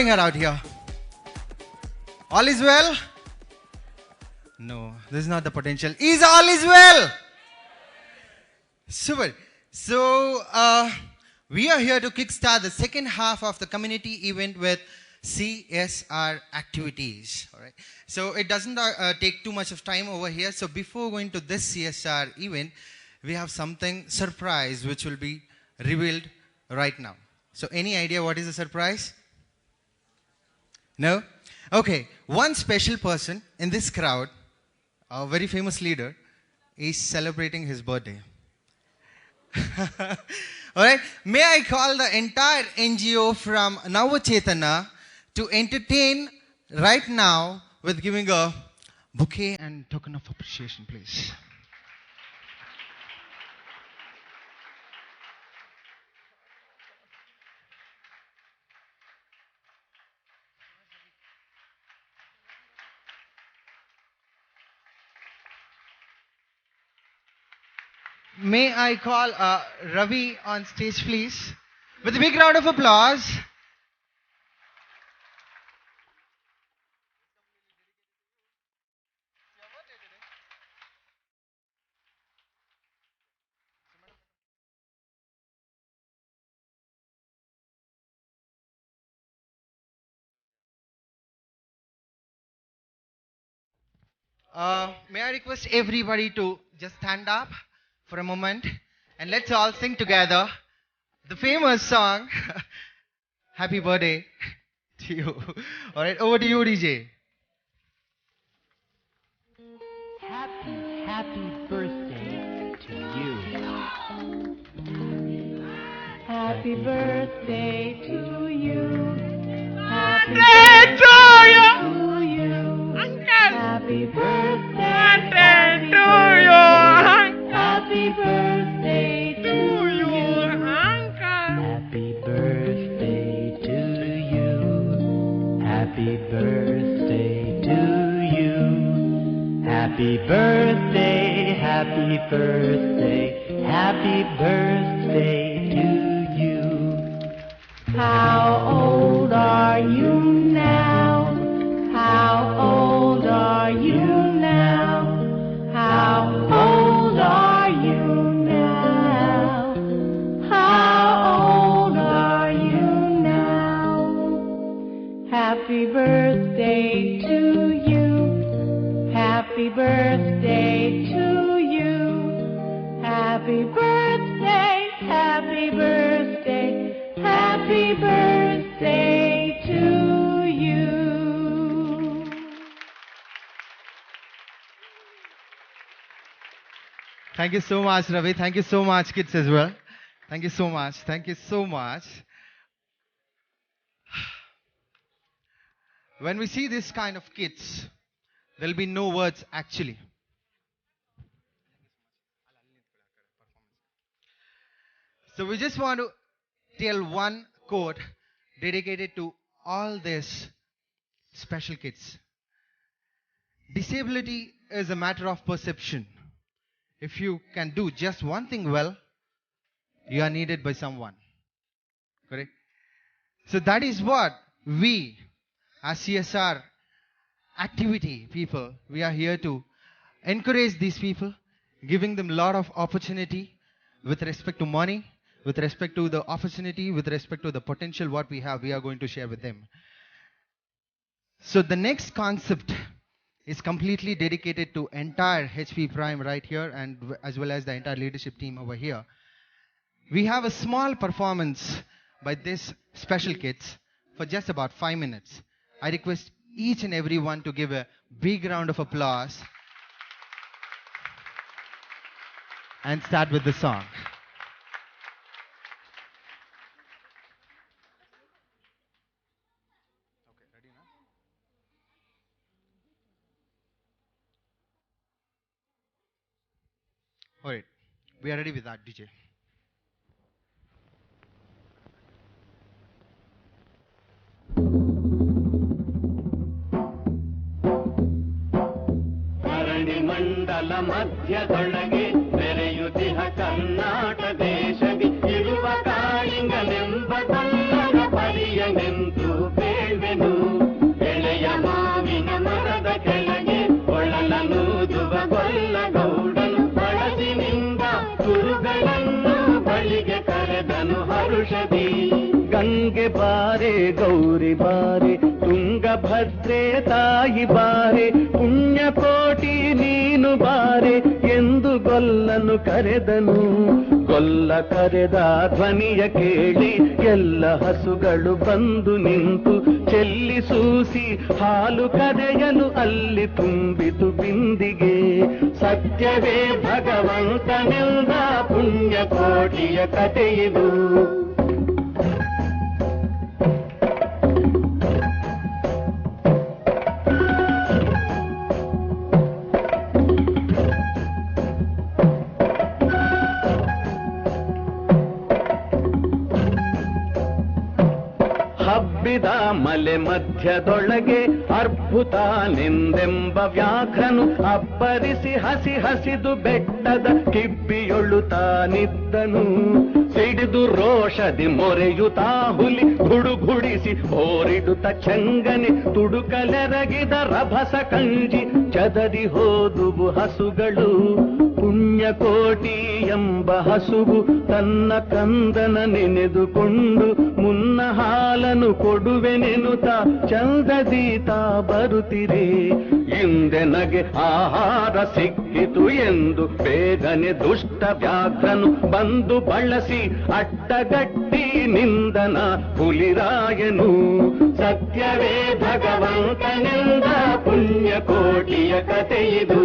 bring her out here. All is well? No, this is not the potential. Is all is well? Super. So, we are here to kickstart the second half of the community event with CSR activities. All right. So, it doesn't take too much of time over here. So, before going to this CSR event, we have something surprise which will be revealed right now. So, any idea what is the surprise? No? Okay. One special person in this crowd, a very famous leader, is celebrating his birthday. Alright, may I call the entire NGO from Navachetana to entertain right now with giving a bouquet and token of appreciation, please. May I call Ravi on stage, please, with a big round of applause. May I request everybody to just stand up for a moment and let's all sing together the famous song, Happy Birthday to you. Alright, over to you, DJ. Happy birthday to you. Happy birthday to you. Happy birthday to you. Happy birthday to you. Happy birthday to you. Happy birthday to you. Happy birthday to you. Happy birthday, happy birthday, happy birthday to you. How old are you now? How old are you now? How old are you now? How old are you now? Happy birthday to you. Happy birthday to you. Happy birthday, happy birthday, happy birthday to you. Thank you so much, Ravi. Thank you so much, kids, as well. Thank you so much. Thank you so much. When we see this kind of kids, there will be no words actually. So we just want to tell one quote dedicated to all these special kids. Disability is a matter of perception. If you can do just one thing well, you are needed by someone. Correct? So that is what we as CSR activity people, we are here to encourage these people, giving them a lot of opportunity with respect to money, with respect to the opportunity, with respect to the potential what we have, we are going to share with them. So the next concept is completely dedicated to entire HP Prime right here and as well as the entire leadership team over here. We have a small performance by this special kids for just about 5 minutes. I request each and every one to give a big round of applause and start with the song. Alright, we are ready with that, DJ. ಮಂಡಲ ಮಧ್ಯದೊಳಗೆ ಬೆರೆಯುತ್ತಿಹ ಕರ್ನಾಟ ದೇಶದಿ ಇರುವ ಕಾಳಿಂಗನೆಂಬ ಕನ್ನಡ ಪರಿಯ ನಿಂತು ಬೇಡ ಹರುಷದಿ. ಗಂಗೆ ಬಾರೆ ಗೌರಿ ಬಾರೆ ತುಂಗಭದ್ರೆ ತಾಯಿ ಬಾರೆ ಪುಣ್ಯಕೋಟಿ ನೀನು ಬಾರೆ ಎಂದು ಗೊಲ್ಲನು ಕರೆದನು. ಗೊಲ್ಲ ಕರೆದ ಧ್ವನಿಯ ಕೇಳಿ ಎಲ್ಲ ಹಸುಗಳು ಬಂದು ನಿಂತು ಚೆಲ್ಲಿ ಸೂಸಿ ಹಾಲು ಕರೆಯಲು ಅಲ್ಲಿ ತುಂಬಿತು ಬಿಂದಿಗೆ. ಸತ್ಯವೇ ಭಗವಂತನೆಲ್ಲ ಪುಣ್ಯಕೋಟಿಯ ಕಥೆಯಿದು. ಹಬ್ಬಿದ ಮಲೆ ಮಧ್ಯದೊಳಗೆ ಅರ್ಭುತನೆಂದೆಂಬ ವ್ಯಾಘ್ರನು ಅಬ್ಬರಿಸಿ ಹಸಿ ಹಸಿದು ಬೆಟ್ಟದ ಕಿಬ್ಬಿಯೊಳು ತಾನಿದ್ದನು. ಸಿಡಿದು ರೋಷದಿ ಮೊರೆಯುತ್ತಾ ಹುಲಿ ಗುಡುಗುಡಿಸಿ ಹೋರಿಡುತ್ತ ಚಂಗನೆ ತುಡುಕಲೆರಗಿದ ರಭಸ ಕಂಜಿ ಚದರಿ ಹೋದುವು ಹಸುಗಳು. ಪುಣ್ಯಕೋಟಿ ಎಂಬ ಹಸುವು ತನ್ನ ಕಂದನ ನೆನೆದುಕೊಂಡು ಮುನ್ನ ಹಾಲನು ಕೊಡುವೆನೆನುತ ಚಂದದೀತ ಬರುತ್ತಿರೆ. ಹಿಂದೆ ನಗೆ ಆಹಾರ ಸಿಕ್ಕಿತು ಎಂದು ಬೇಗನೆ ದುಷ್ಟ ವ್ಯಾಘ್ರನು ಬಂದು ಬಳಸಿ ಅಡ್ಡಗಟ್ಟಿ ನಿಂದನ ಹುಲಿರಾಯನು. ಸತ್ಯವೇ ಭಗವಂತನೆಂದ ಪುಣ್ಯಕೋಟಿಯ ಕಥೆಯಿದು.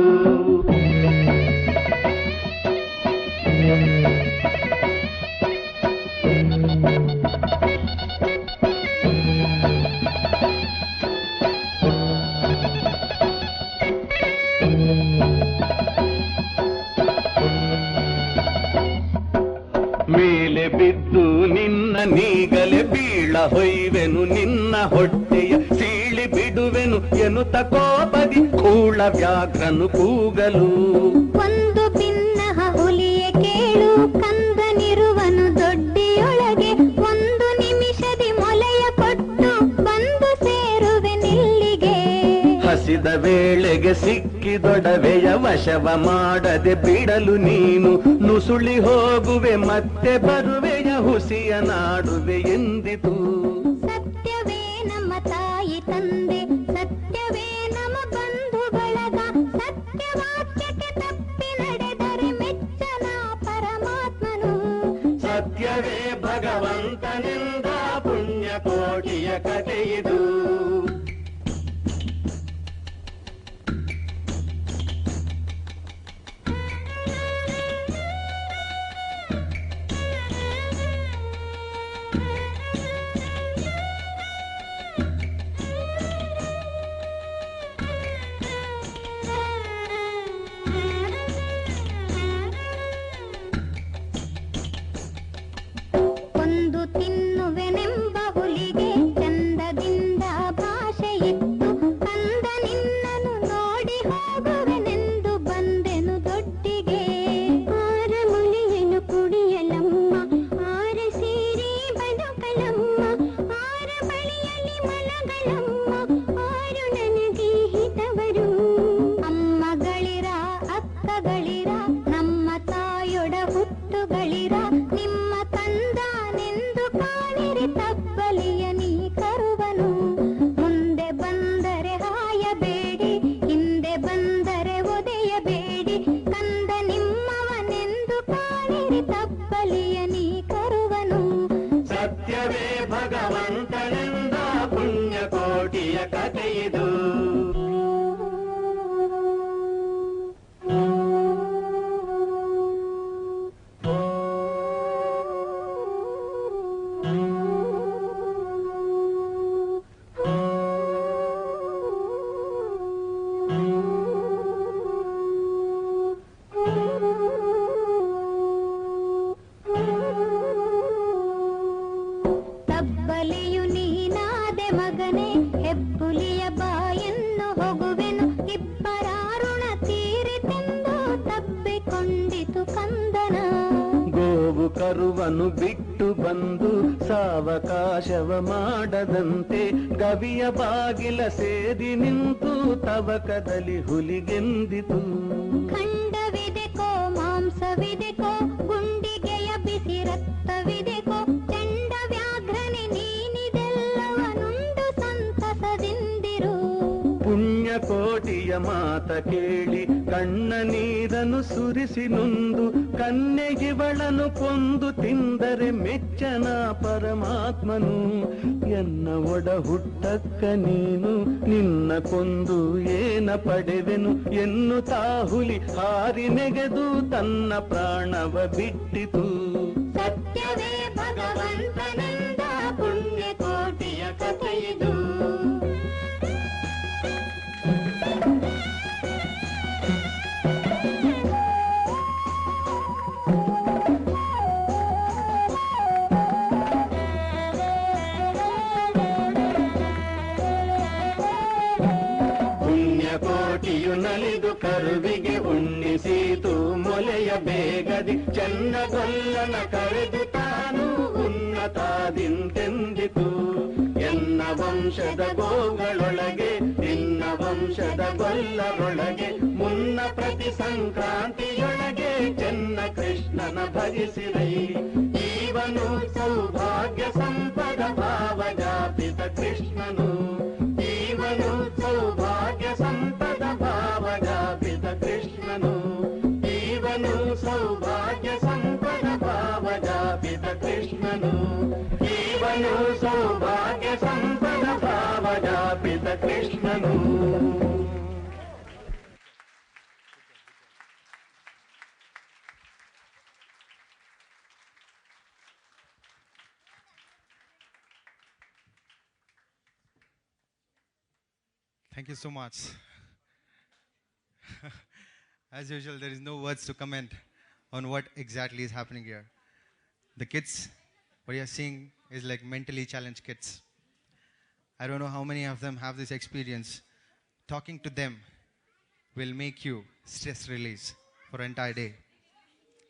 ಮೇಲೆ ಬಿದ್ದು ನಿನ್ನ ನೀಗಲೆ ಬೀಳ ಹೊಯ್ವೆನು ನಿನ್ನ ಹೊಟ್ಟೆಯ ಸೀಳಿ ಬಿಡುವೆನು ಎನ್ನುತ್ತ ಕೋಪದಿ ಕೂಳ ವ್ಯಾಘ್ರನು ಕೂಗಲು. ಒಂದು ಭಿನ್ನಹ ಹುಲಿಯ ಕೇಳು ಕಂದನಿರುವನು ದೊಡ್ಡಿಯೊಳಗೆ. ಒಂದು ನಿಮಿಷದಿ ಮೊಲೆಯ ಕೊಟ್ಟು ಬಂದು ಸೇರುವೆ ನಿಲ್ಲಿಗೆ. ಹಸಿದ ವೇಳೆಗೆ ಸಿಕ್ಕಿದೊಡವೆಯ ವಶವ ಮಾಡದೆ ಬಿಡಲು ನೀನು ನುಸುಳಿ ಹೋಗುವೆ ಮತ್ತೆ ಬರುವೆಯ ಹುಸಿಯ ನಾಡುವೆ ಎಂದಿತು. ಸತ್ಯವೇ ನಮ್ಮ ತಾಯಿ ತಂದೆ, ಸತ್ಯವೇ ನಮ್ಮ ಬಂಧು ಬಳಗ, ಸತ್ಯವಾಕ್ಯಕ್ಕೆ ತಪ್ಪಿ ನಡೆದರೆ ಮೆಚ್ಚನ ಪರಮಾತ್ಮನು. ಸತ್ಯವೇ ಭಗವಂತನೆಂದ ಪುಣ್ಯಕೋಟಿಯ ಕಥೆಯಿದು. ಒಂದು ತಿನ್ನುವೆನೆಂಬ ಹುಲಿಗೆ ಚಂದದಿಂದ ಭಾಷೆಯಿತ್ತು. ಕಂದ ನಿನ್ನನು ನೋಡಿ ಹೋಗುವೆನೆಂದು ಬಂದೆನು ದೊಡ್ಡಿಗೆ. ಆರ ಮುಳಿಯನು ಕುಡಿಯಲಮ್ಮ, ಆರ ಸೇರಿ ಬದುಕಲಮ್ಮ, ಆರ ಬಳಿಯಲ್ಲಿ ಮಲಗಲಮ್ಮ, ಆರು ನನಗೆ ಹಿತವರು. ಅಮ್ಮಗಳಿರ ಅಕ್ಕಗಳಿರ ನಮ್ಮ ತಾಯೊಡ ಹುಟ್ಟುಗಳಿರ, ನಿಮ್ಮ ಕಂದನೆಂದು ಕಾಣಿರಿ ತಬ್ಬಲಿಯ ನೀ ಕರುವನು. ಮುಂದೆ ಬಂದರೆ ಹಾಯಬೇಡಿ, ಹಿಂದೆ ಬಂದರೆ ಒದೆಯಬೇಡಿ, ಕಂದ ನಿಮ್ಮವನೆಂದು ಕಾಣಿರಿ ತಬ್ಬಲಿಯ ನೀ ಕರುವನು. ಸತ್ಯವೇ ಭಗವಂತನೆಂದ ಪುಣ್ಯಕೋಟಿಯ ಕಥೆಯಿದು. ತಬ್ಬಲಿಯು ನೀನಾದೆ ಮಗನೇ, ಹೆಬ್ಬುಲಿಯ ಬಾಯನ್ನು ಹೊಗುವೆನು. ಇಬ್ಬರಾರುಣ ತೀರಿತೆಂದು ತಬ್ಬಿಕೊಂಡಿತು ಕಂದನ. ಗೋವು ಕರುವನು ಬಿಟ್ಟು ಬಂದು ಸಾವಕಾಶವ ಮಾಡದಂತೆ ಗವಿಯ ಬಾಗಿಲ ಸೇರಿ ನಿಂತು ತವಕದಲ್ಲಿ ಹುಲಿಗೆಂದಿತು. ಖಂಡವಿದೆಕೋ ಮಾಂಸವಿದೆಕೋ, ಗುಂಡಿಗೆಯ ಬಿಸಿ ರಕ್ತವಿದೆಕೋ, ಚೆಂಡ ಪುಣ್ಯಕೋಟಿಯ ಮಾತ ಕೇಳಿ ಕಣ್ಣ ನೀರನ್ನು ಸುರಿಸಿ ನೊಂದು ಕನ್ಯೆಗಿವಳನು ಕೊಂದು ತಿಂದರೆ ಮೆಚ್ಚನ ಪರಮಾತ್ಮನು. ಎನ್ನ ಒಡ ಹುಟ್ಟಕ್ಕ ನೀನು ನಿನ್ನ ಕೊಂದು ಏನ ಪಡೆವೆನು ಎನ್ನುತ್ತಾ ಹುಲಿ ಹಾರಿ ನೆಗೆದು ತನ್ನ ಪ್ರಾಣವ ಬಿಟ್ಟಿತು. ಸತ್ಯವೇ ಭಗವಂತನಿಂದ ಪುಣ್ಯಕೋಟಿಯ ಕಥೆಯಿದು. ಪುಣ್ಯಕೋಟಿಯು ನಲಿದು ಕರುವಿಗೆ ಉಣ್ಣಿಸೀತು ಮೊಲೆಯ ಬೇಗದಿ ಚೆನ್ನಗೊಲ್ಲನ ಕರೆದು ತಾನು ಉನ್ನತಾದಿಂತೆಂದಿತು. ಎನ್ನ ವಂಶದ ಗೋಗಳೊಳಗೆ ನಿನ್ನ ವಂಶದ ಗೊಲ್ಲರೊಳಗೆ ಮುನ್ನ ಪ್ರತಿ ಸಂಕ್ರಾಂತಿಯೊಳಗೆ ಚೆನ್ನ ಕೃಷ್ಣನ ಭಜಿಸಿರೈ. ಇವನು ಸೌಭಾಗ್ಯ ಸಂಪದ ಭಾವಜಾಪಿತ ಕೃಷ್ಣನು. ಇವನು ಸೌಭಾಗ್ಯ ಸಂಪದ ಭಾವಜಾಪಿತ ಕೃಷ್ಣನು. ಇವನು ಸೌಭಾಗ್ಯ ಸಂಪದ ಭಾವಜಾಪಿತ ಕೃಷ್ಣನು. ಇವನು ಸೌಭಾಗ್ಯ ಸಂಪದ ಭಾವಜಾಪಿತ ಕೃಷ್ಣನು. Thank you so much. As usual, there is no words to comment on what exactly is happening here. The kids, what you are seeing is like mentally challenged kids. I don't know how many of them have this experience. Talking to them will make you stress release for an entire day.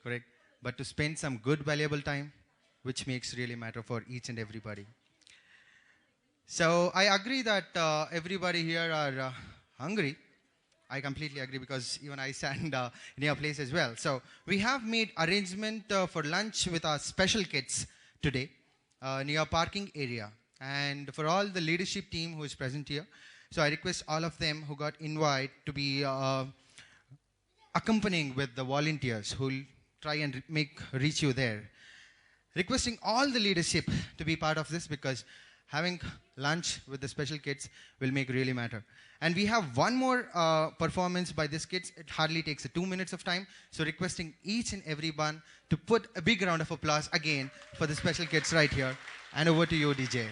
Correct? But to spend some good, valuable time, which makes really matter for each and everybody. So I agree that everybody here are hungry. I completely agree because even I stand in your place as well. So we have made arrangement for lunch with our special kids today near parking area. And for all the leadership team who is present here, so I request all of them who got invite to be accompanying with the volunteers who will try and reach you there. Requesting all the leadership to be part of this because having lunch with the special kids will make really matter. And we have one more performance by these kids. It hardly takes 2 minutes of time. So requesting each and everyone to put a big round of applause again for the special kids right here. And over to you, DJ.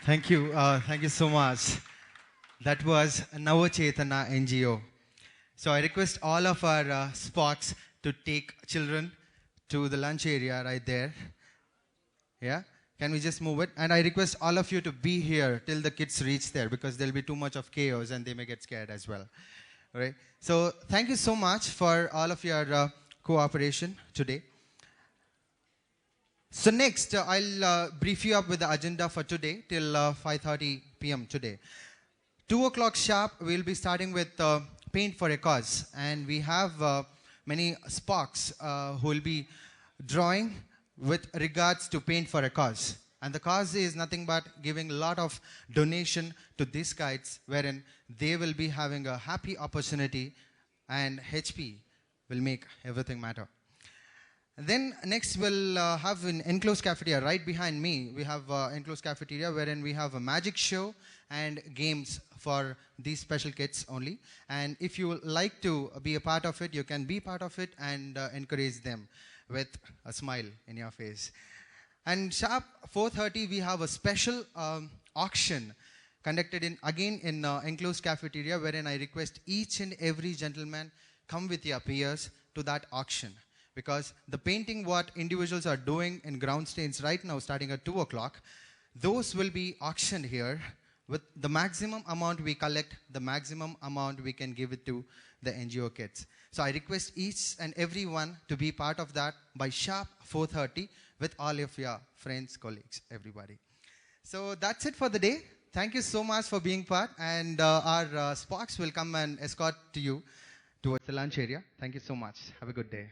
Thank you. Thank you so much. That was Navachetana NGO. So I request all of our spots to take children to the lunch area right there. Yeah? Can we just move it? And I request all of you to be here till the kids reach there, because there'll be too much of chaos and they may get scared as well. All right? So thank you so much for all of your cooperation today. So next, I'll brief you up with the agenda for today till 5:30 p.m. today. 2 o'clock sharp, we'll be starting with Paint for a Cause. And we have many Sparks who will be drawing with regards to Paint for a Cause. And the cause is nothing but giving a lot of donation to these kids, wherein they will be having a happy opportunity and HP will make everything matter. Then next we'll have an enclosed cafeteria right behind me. We have enclosed cafeteria wherein we have a magic show and games for these special kids only. And if you like to be a part of it, you can be part of it and encourage them with a smile in your face. And sharp 4:30 we have a special auction conducted in enclosed cafeteria, wherein I request each and every gentleman come with your peers to that auction. Because the painting what individuals are doing in ground stains right now starting at 2 o'clock, those will be auctioned here. With the maximum amount we collect, the maximum amount we can give it to the NGO kids. So I request each and everyone to be part of that by sharp 4:30 with all of your friends, colleagues, everybody. So that's it for the day. Thank you so much for being part, and our Sparks will come and escort to you towards the lunch area. Thank you so much. Have a good day.